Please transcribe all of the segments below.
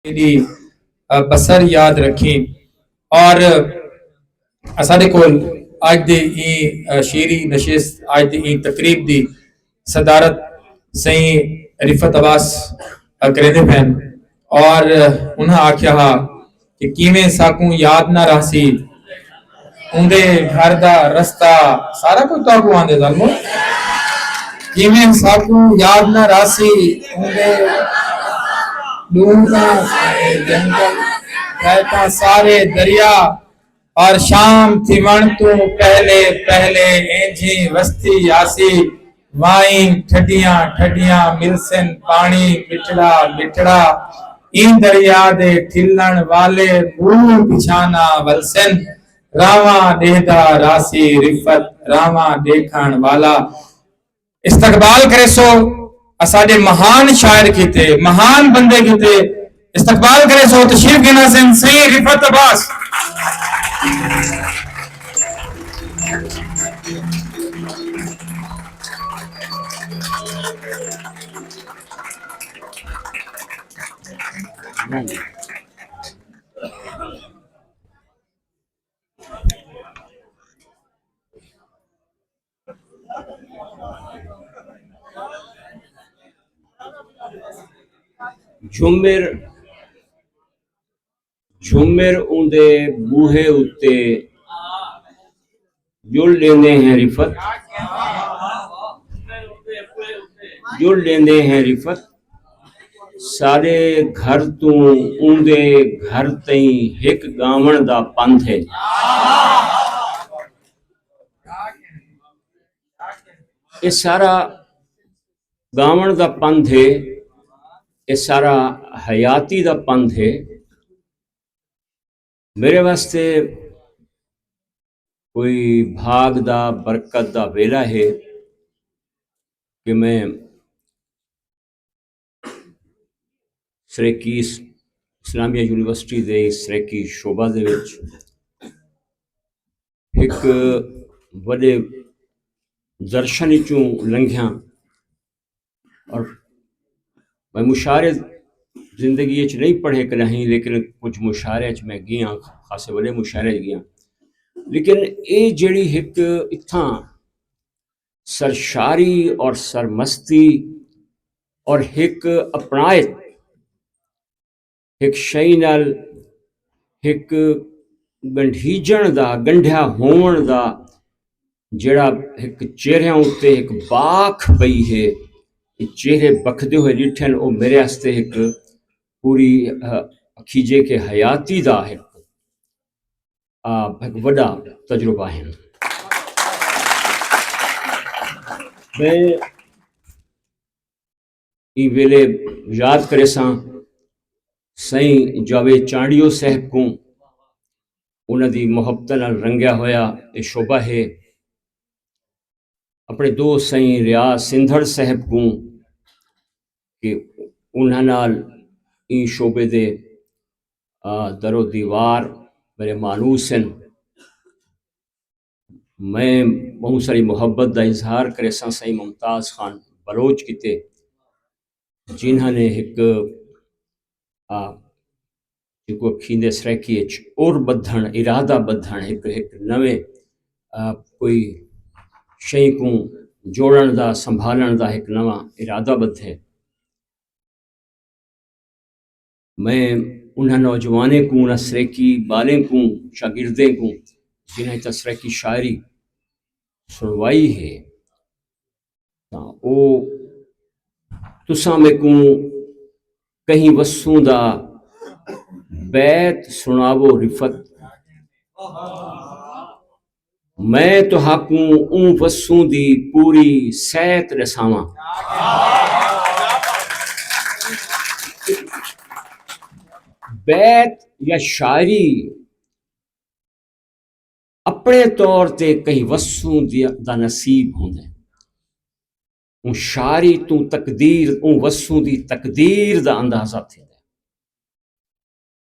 دی بسر یاد رکھیں اور اساڈے کول اج دی شیری نشست اج دی تقریب دی صدارت سائیں رفت عباس کریندے پہن اور انہاں آکھیا ہا کہ کیویں ساکوں یاد نہ رہسی اندے گھر دا رستہ سارا کچھ تو کو آندے ظالمو کیویں ساکوں یاد نہ رہسی اندے ڈونگا سارے جنگل رہتا سارے دریا اور شام تھی ون تو پہلے پہلے اینجھی وستی یاسی وائیں ٹھڈیاں ٹھڈیاں ملسن پانی مٹڑا مٹڑا این دریا دے ٹھلن والے منہ پچھانا ولسن راواں دیہدا راسی رفت راواں دیکھن والا استقبال کرے سو اساڈے مہان شاعر کیتے مہان بندے کیتے استقبال کرے سو تشریف کے ناظرین سید رفت عباس جھمر اندے بوہے اتے جڑ لیندے ہیں رفت جڑ لیندے ہیں رفت سارے گھر تو اندے گھر تئیں ایک گاون دا پنتھ ہے یہ سارا گاون دا پنتھ ہے یہ سارا حیاتی دا پنتھ ہے میرے واسطے کوئی بھاگ دا برکت دا ویلا ہے کہ میں سریکی اسلامیہ یونیورسٹی دے سریکی شعبہ دے وچ ایک وڈے درشن چوں لنگھیاں اور میں مشاعرے زندگی اچ نہیں پڑھے کہ نہیں لیکن کچھ مشاعرے اچ میں گیا خاصے بڑے مشاعرے گیا لیکن اے جڑی ایک اتھاں سرشاری اور سرمستی اور ایک اپنائت ایک شئی نال ایک گنڈھیجن دا گنڈھیا ہون دا جڑا ایک چہریاں اتے ایک باکھ پئی ہے چہرے بکھدے ہوئے ڈٹھن او میرے واسطے ایک پوری کھیجے کے حیاتی دا ایک وڈا تجربہ ہے میں ای ویلے یاد کرے ساں سائیں جاوید چانڈیو صاحب کو انہاں دی محبت نال رنگیا ہویا یہ شعبہ ہے اپنے دوست سائیں ریاض سندھڑ صاحب کو کہ انہاں نال این شعبے دے در و دیوار میرے مانوس ہیں میں بہت ساری محبت دا اظہار کرے ساں سائیں ممتاز خان بلوچ کیتے جنہاں نے ایک جو کھیندے سریکی اچ اور بدھن ارادہ بدھن ایک نویں کوئی شئی کو جوڑن دا سنبھالن دا ایک نواں ارادہ بدھ ہے میں انہاں نوجوانے کو انہاں سریکی بالیں کو شاگردیں کو جنہیں تا سریکی شاعری سنوائی ہے او تساں میں کو کہیں وسوں دا بیت سناوو رفت میں تو حقوں اون وسوں دی پوری سیت رساواں بیت یا شاعری اپنے طور تے کہیں وسوں دا نصیب ہوندے اون شاعری تو تقدیر اون وسوں دی تقدیر دا اندازہ تھے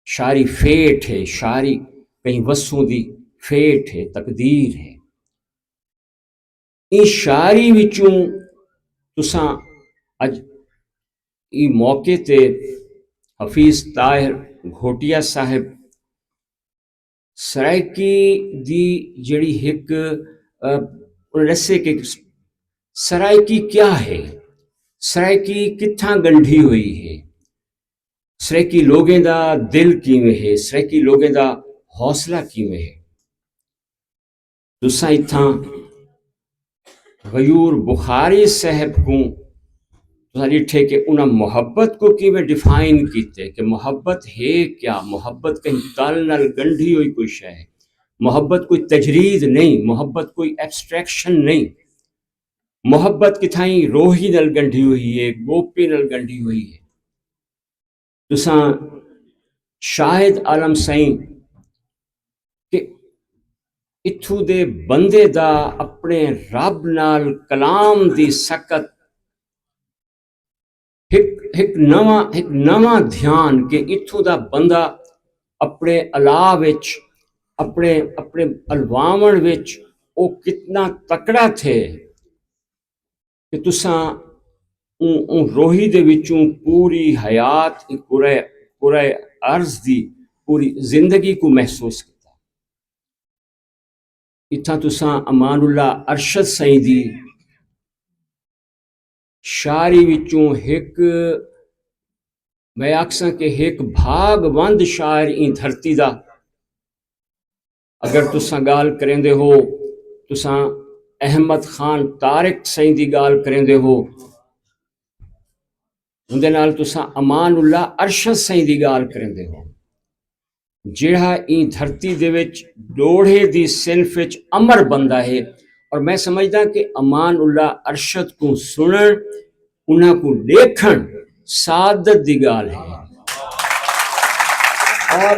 شاعری فیٹ ہے شاعری کہیں وسوں دی فیٹ ہے تقدیر ہے این شاعری وچوں تساں اج ای موقع تے حفیظ طاہر گھوٹیا صاحب سرائکی دی جڑی ایک انہوں دسے کہ سرائکی کیا ہے، سرائکی کتھاں گنڈھی ہوئی ہے، سرائکی لوگیں دا دل کیویں ہے، سرائکی لوگیں دا حوصلہ کیویں ہے۔ تساں اتھاں غیور بخاری صاحب کو ڈٹھے کہ انہاں محبت کو کیویں ڈیفائن کیتے کہ محبت ہے کیا، محبت کہیں تال نال گنڈھی ہوئی کوئی شے ہے، محبت کوئی تجرید نہیں، محبت کوئی ایبسٹریکشن نہیں، محبت کتھائیں روحی نال گنڈھی ہوئی ہے، گوپی نال گنڈھی ہوئی ہے۔ تساں شاہد عالم سائیں کہ اتھو دے بندے دا اپنے رب نال کلام دی سکت ایک نواں دھیان کہ اتھو دا بندہ اپنے الا وچ اپنے الواون وچ او کتنا تکڑا تھے کہ تساں اون روحی دے وچوں پوری حیات پورے عرض دی پوری زندگی کو محسوس کیتا۔ اتھاں تساں امان اللہ ارشد سائیں دی شاعری وچوں ایک میں آکھساں کہ ایک بھاگ وند شاعر این دھرتی دا اگر تساں گال کریندے ہو، تساں احمد خان طارق سائیں دی گال کریندے ہو، اندے نال تساں امان اللہ ارشد سائیں دی گال کریندے ہو، جڑا این دھرتی دے وچ ڈوڑھے دی صنف وچ امر بندہ ہے۔ اور میں سمجھدا کہ امان اللہ ارشد کو سنن، انہاں کو دیکھن سعادت دی گال ہے۔ اور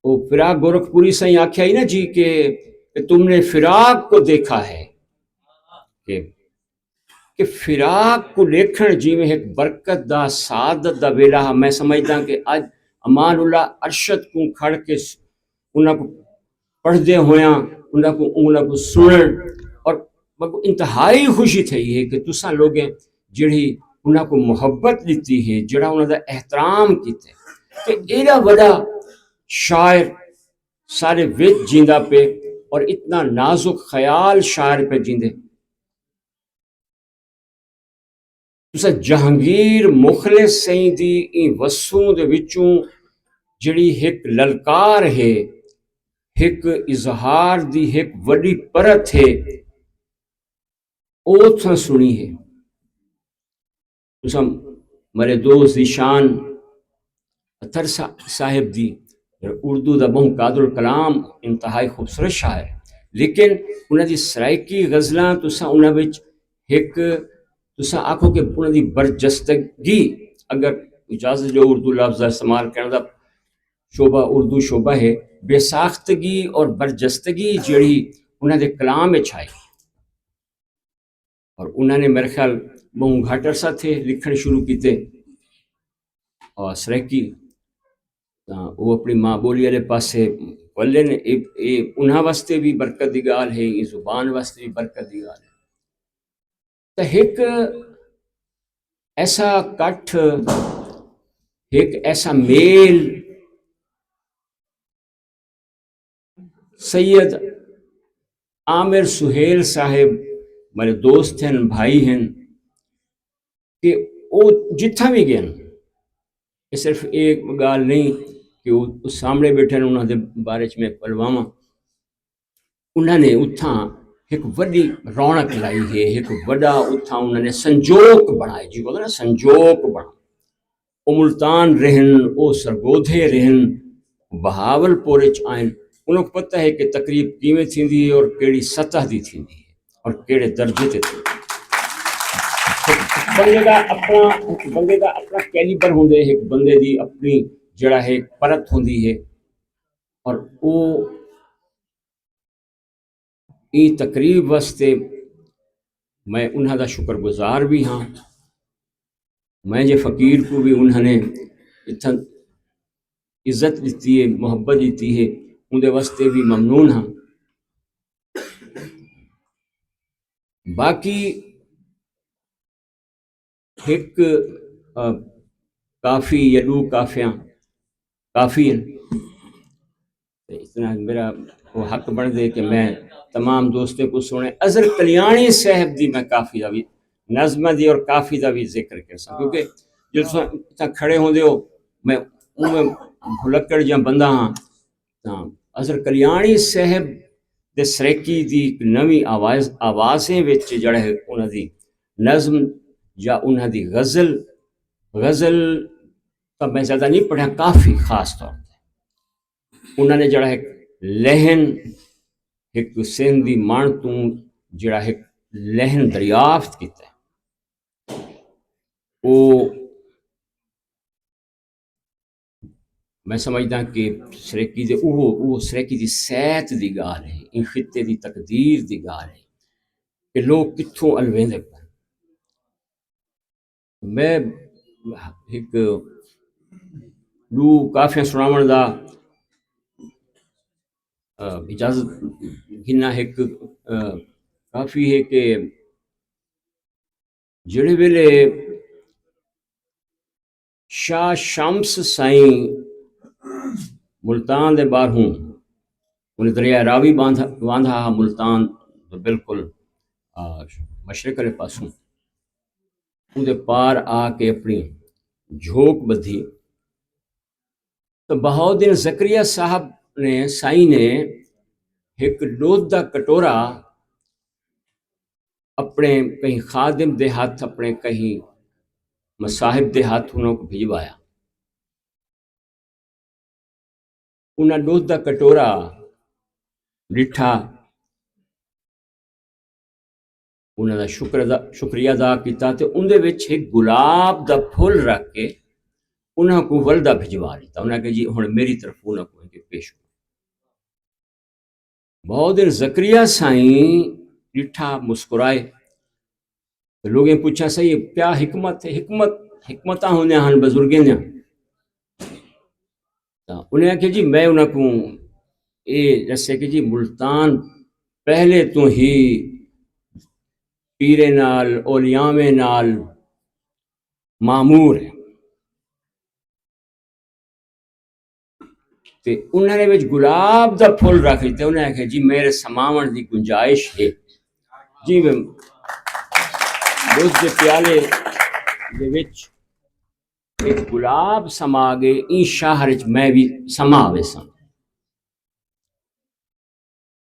وہ فراق گورکھپوری سائیں آکھیا ہی نا جی کہ تم نے فراق کو دیکھا ہے، کہ فراق کو دیکھن جی میں ایک برکت دا سعادت دا ویلا۔ میں سمجھدا کہ اج امان اللہ ارشد کو کھڑ کے انہاں کو پڑھ دے ہویاں انہاں کو سنن اور انتہائی خوشی تھی ہے کہ تساں لوگیں جڑی انہاں کو محبت دیتی ہے، جڑا انہاں دا احترام کیتے کہ ایڈا بڑا شاعر سارے وچ جیندا پہ اور اتنا نازک خیال شاعر پہ جیندے۔ تساں جہانگیر مخلص سائیں دی این وسوں دے وچوں جڑی ایک للکار ہے، ایک اظہار دی ایک وڈی پرت ہے، او تساں سنی ہے۔ تساں مرے دوست دی شان اطہر صاحب دی اردو دا بہت قادر الکلام انتہائی خوبصورت شاعر، لیکن انہاں دی سرائکی غزلاں تساں انہاں وچ ایک تساں آکھو کہ انہاں دی برجستگی، اگر اجازت جو اردو لفظ استعمال کرنے دا شعبہ اردو شعبہ ہے، بے ساختگی اور برجستگی جڑی انہاں دے کلام وچ آئی۔ اور انہاں نے میرے خیال بہت گھٹ عرصہ تھے لکھن شروع کیتے، اور سرائکی وہ اپنی ماں بولی والے پاسے ولے نے انہاں واسطے بھی برکت دی گال ہے، یہ زبان واسطے بھی برکت دی گال ہے۔ تو ایک ایسا کٹھ، ایک ایسا میل سید عامر سہیل صاحب میرے دوست ہیں، بھائی ہیں، کہ وہ جتھا بھی گئے یہ صرف ایک گال نہیں کہ وہ سامنے بیٹھے ہیں انہوں نے بارے میں پلواما، انہوں نے اتھاں ایک وڈی رونق لائی ہے، ایک وڈا اتھاں انہوں نے سنجوک بنائے، جی بولتے نا سنجوک بنا، او ملتان رہن، او سرگودھے رہن، بہاول پورچ آئین، انہوں کو پتہ ہے کہ تقریب کیویں تھیندی ہے اور کیڑی سطح دی تھیندی ہے اور کیڑے درجے تے تھیندی ہے۔ بندے دا اپنا کیلیبر ہوندے، ایک بندے دی اپنی جڑا ہے پرت ہوندی ہے، اور او ای تقریب واسطے میں انہاں دا شکر گزار بھی ہاں۔ میں جے فقیر کو بھی انہوں نے اتنا عزت دیتی ہے، محبت دیتی ہے، ان دے واسطے بھی ممنون ہاں۔ باقی ایک کافی یا دو کافیاں کافی ہیں، اتنا میرا وہ حق بن دے کہ میں تمام دوستوں کو سنے اظہر کلیانی صاحب دی میں کافی دا بھی نظم دی اور کافی دا بھی ذکر کر سکوں، کیونکہ جو کھڑے ہوندے ہو میں بھلکڑ جا بندہ ہاں تاں اظہر کلیانی صاحب دے سریکی دی نوی آوازیں وچ جڑا ہے انہاں دی نظم یا انہاں دی غزل تو میں زیادہ نہیں پڑھا، کافی خاص طور پہ انہوں نے جڑا ایک لہن ایک سندھ دی مان تو جڑا ایک لہن دریافت کیتا ہے وہ میں سمجھدا کہ سریکی دے وہ سریکی دی صحت دی گال ہے، ان خطے دی تقدیر دی گال ہے کہ لوگ کتھوں الویندے پن۔ میں ایک دو کافیاں سناون دا اجازت گھنا ایک کافی ہے کہ جڑے ویلے شاہ شمس سائیں ملتان دے باہر ہوں انہیں دریا راوی باندھا ملتان بالکل مشرق والے پاسوں ان دے پار آ کے اپنی جھوک بدھی تو بہاؤدین زکریا صاحب نے سائیں نے ایک دودھ دا کٹورا اپنے کہیں خادم دے ہاتھ اپنے کہیں مصاحب دے ہاتھ انہوں کو بھجوایا، انہاں دودھ دا کٹورا ڈٹھا انہاں دا شکریہ ادا کیتا تے ان دے وچ ایک گلاب دا پھول رکھ کے انہاں کو ولدہ بھجوا لیتا، انہاں کہ جی ہن میری طرف انہاں کو پیش کرو۔ بہت دیر زکریا سائیں ڈٹھا مسکرائے تو لوگیں پوچھا صحیح کیا حکمت ہے، حکمتاں ہونے ہن بزرگیں نے انہیں کہ جی میں انہاں کو جیسے کہ جی ملتان پہلے تو ہی پیرے نال اولیاء نال معمور ہے تے انہوں نے وچ گلاب دا پھول رکھ لیتے، انہوں نے کہا جی میرے سماون دی گنجائش ہے جی میں دودھ دے پیالے دے وچ ایک گلاب سما گئے این شہر وچ میں بھی سما ویساں،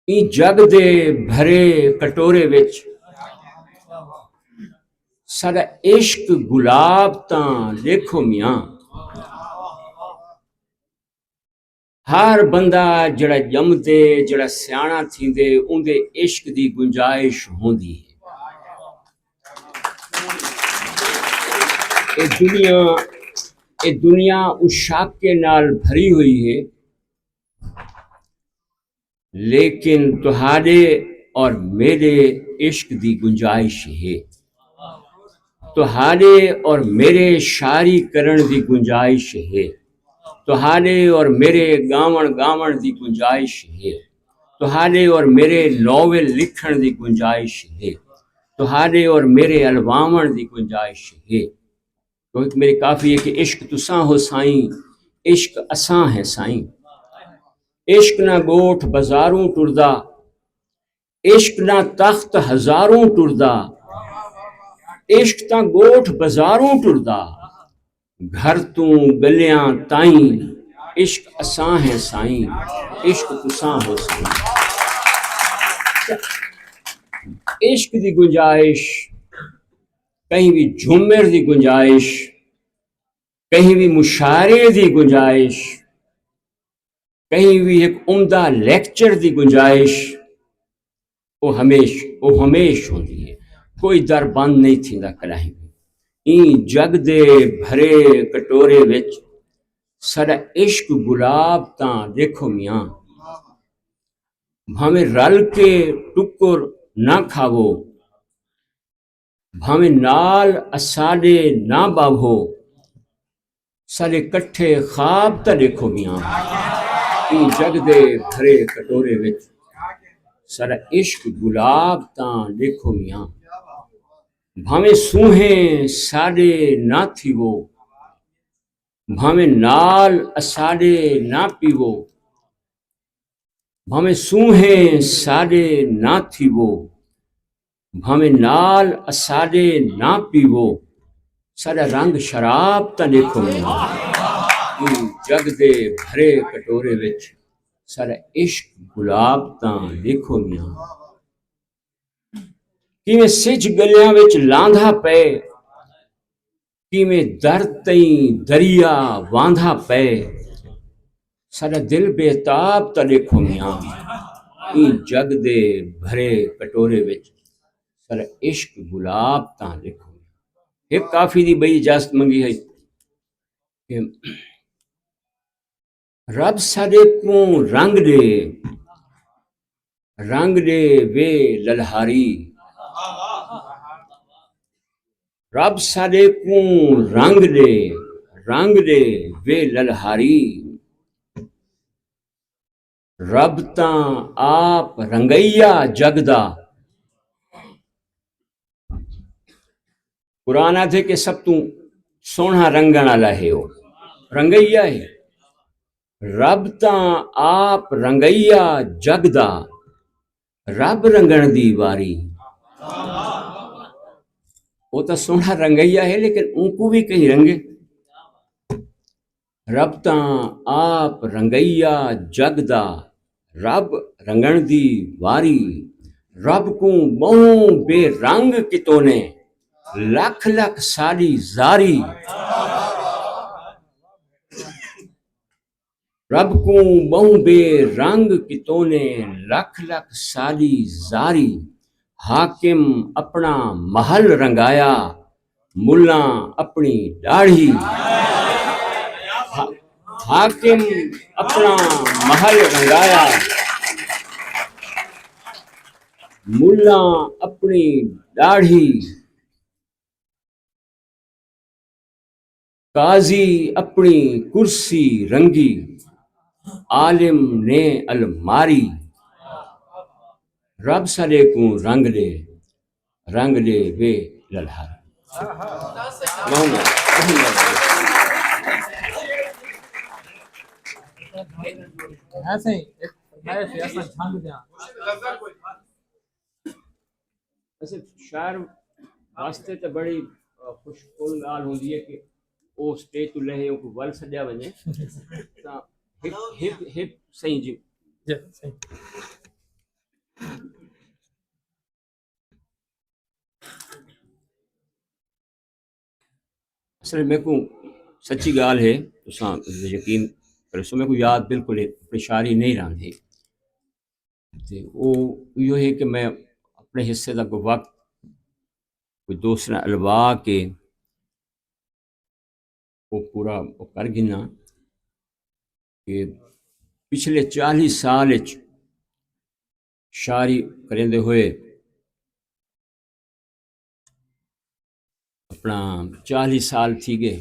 این جگ دے بھرے کٹورے وچ سارا عشق گلاب تاں دیکھو میاں، ہر بندہ جڑا جمدے جڑا سیاںا تھیندے ان دے عشق دی گنجائش ہوندی ہے۔ اے دنیا اشاق کے نال بھری ہوئی ہے، لیکن تہاڈے اور میرے عشق دی گنجائش ہے، تہاڈے اور میرے شاعری کرن دی گنجائش ہے، تہاڈے اور میرے گاون دی گنجائش ہے، تہاڈے اور میرے ناول لکھن دی گنجائش ہے، تہاڈے اور میرے الواون دی گنجائش ہے۔ تو میری کافی ہے کہ عشق تساں ہو سائیں، عشق اساں ہے سائیں، عشق نہ گوٹھ بازاروں ٹردا، عشق نہ تخت ہزاروں ٹردا، عشق تاں گوٹھ بازاروں ٹردا، گھر تو گلیاں تائیں، عشق اساں ہے سائیں، عشق تساں ہو سائیں۔ عشق دی گنجائش کہیں بھی جھومر دی گنجائش، کہیں بھی مشاعرے دی گنجائش، کہیں بھی ایک عمدہ لیکچر دی گنجائش وہ ہمیش ہوندی ہے، کوئی در بند نہیں تھیندا کہیں بھی۔ این جگ دے بھرے کٹورے وچ سارا عشق گلاب تاں دیکھو میاں، بھاویں رل کے ٹکر نہ کھاوو، بھاویں نال اساڈے نہ باہو، سارے کٹھے خواب تا دیکھو میاں، این جگ دے بھرے کٹورے وچ سارا عشق گلاب تاں دیکھو میاں۔ بھاویں سوہیں ساڈے نہ تھیو، بھاویں نال اساڈے نہ پیو، بھاویں سوہیں ساڈے نہ تھیو، بھاویں نال اساڈے نہ پیو، ساڈا رنگ شراب تاں دیکھو میاں، جگ دے بھرے کٹورے وچ ساڈا عشق گلاب تاں دیکھو میاں، کیویں سج گلیاں وچ لاندا پے، کیویں درد تئیں دریا واندھا پے، ساڈا دل بےتاب تاں دیکھو میاں، جگ دے بھرے کٹورے وچ ساڈا عشق گلاب تاں دیکھو۔ ایک کافی دی بئی اجازت منگی ہے کہ رب ساڈے کو رنگ دے وے للہاری، رب ساڈے کو رنگ دے وے للہاری، رب تاں آپ رنگیا جگ دا، قرآن آدھے کہ سب تو سونا رنگن والا ہے وہ رنگیا ہے، رب تاں آپ رنگیا جگ دا، رب رنگن دی واری، وہ تو سونا رنگیا ہے لیکن ان کو بھی کہیں رنگے، رب تاں آپ رنگیا جگ دا، رب رنگن دی واری، رب کو بہوں بے رنگ کتوں نے لکھ لکھ سالی زاری، رب کو بہوں بے رنگ کتوں نے لکھ لکھ سالی زاری، حاکم اپنا محل رنگایا ملاں اپنی داڑھی، حاکم اپنا محل رنگایا ملاں اپنی داڑھی، قاضی اپنی کرسی رنگی، عالم نے الماری، رب ساڈے کو رنگ دے وے للہاری۔ ایسے ہی ایک فرمائش ہے، ایسا جھنگ دیاں ویسے شاعر واسطے تے بڑی خوش کن گال ہوندی ہے کہ وہ اسٹیج تو لہے کو ول سجیا ونے تا ہپ صحیح جی صحیح۔ اصل میں کو سچی گال ہے تساں یقین کرو سو میں کو یاد بالکل اپنی شاعری نہیں رہندی تے وہ یہ ہے کہ میں اپنے حصے دا کوئی وقت کوئی دوسرا الوا کے وہ پورا وہ کر گنا کہ پچھلے 40 سال شاعری کریندے ہوئے اپنا 40 سال تھی گئے،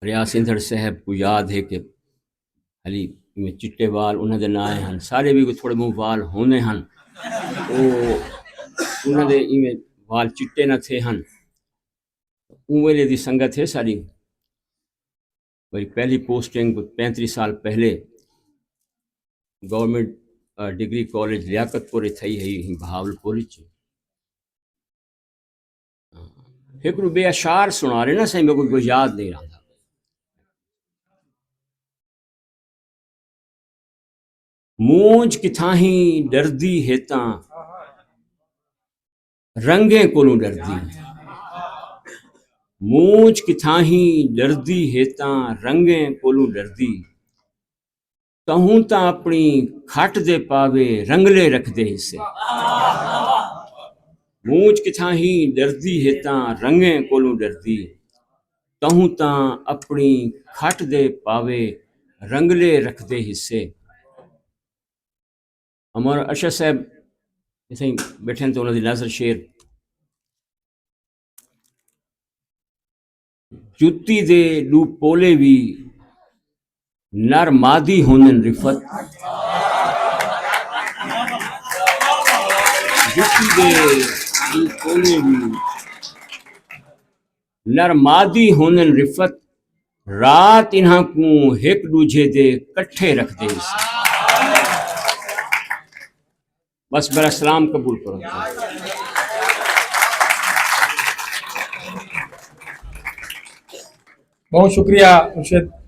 ریاض سندھڑ صاحب کو یاد ہے کہ علی میں چٹے وال انہوں دے نائے ہن، سارے بھی کوئی تھوڑے بہت وال ہونے ہن، وہ انہوں دے ایویں وال چٹے نہ تھے ہن، اوے دی سنگت ہے ساری میری پہلی پوسٹنگ 35 سال پہلے گورنمنٹ ڈگری کالج لیاقت پور تھئی ہے بہاول پور ایک رو بے اشعار سنا رہے نا صحیح میں کوئی یاد نہیں رہا، مونج کتھاہیں ڈردی ہے تاں رنگیں کولوں ڈردی، مونج کتھاہیں ڈردی ہے تاں رنگیں کولوں ڈردی، تہوں تاں اپنی کھٹ دے پاوے رنگلے رکھ دے حصے، مونج کتھاہیں ڈردی ہے تاں رنگیں کولوں ڈردی، تہوں تاں اپنی کھٹ دے پاوے رنگلے رکھ دے حصے۔ ہمارا اشر صاحب ایسے ہی بیٹھے تو انہوں نے نظر شیر جتی دے لو پولے بھی نر مادی ہونن رفت، جتی دے نرمادی ہونن رفت رات انہاں کو ایک دوجے دے کٹھے رکھ دے سی۔ بس برا سلام قبول کرو۔ بہت شکریہ مرشد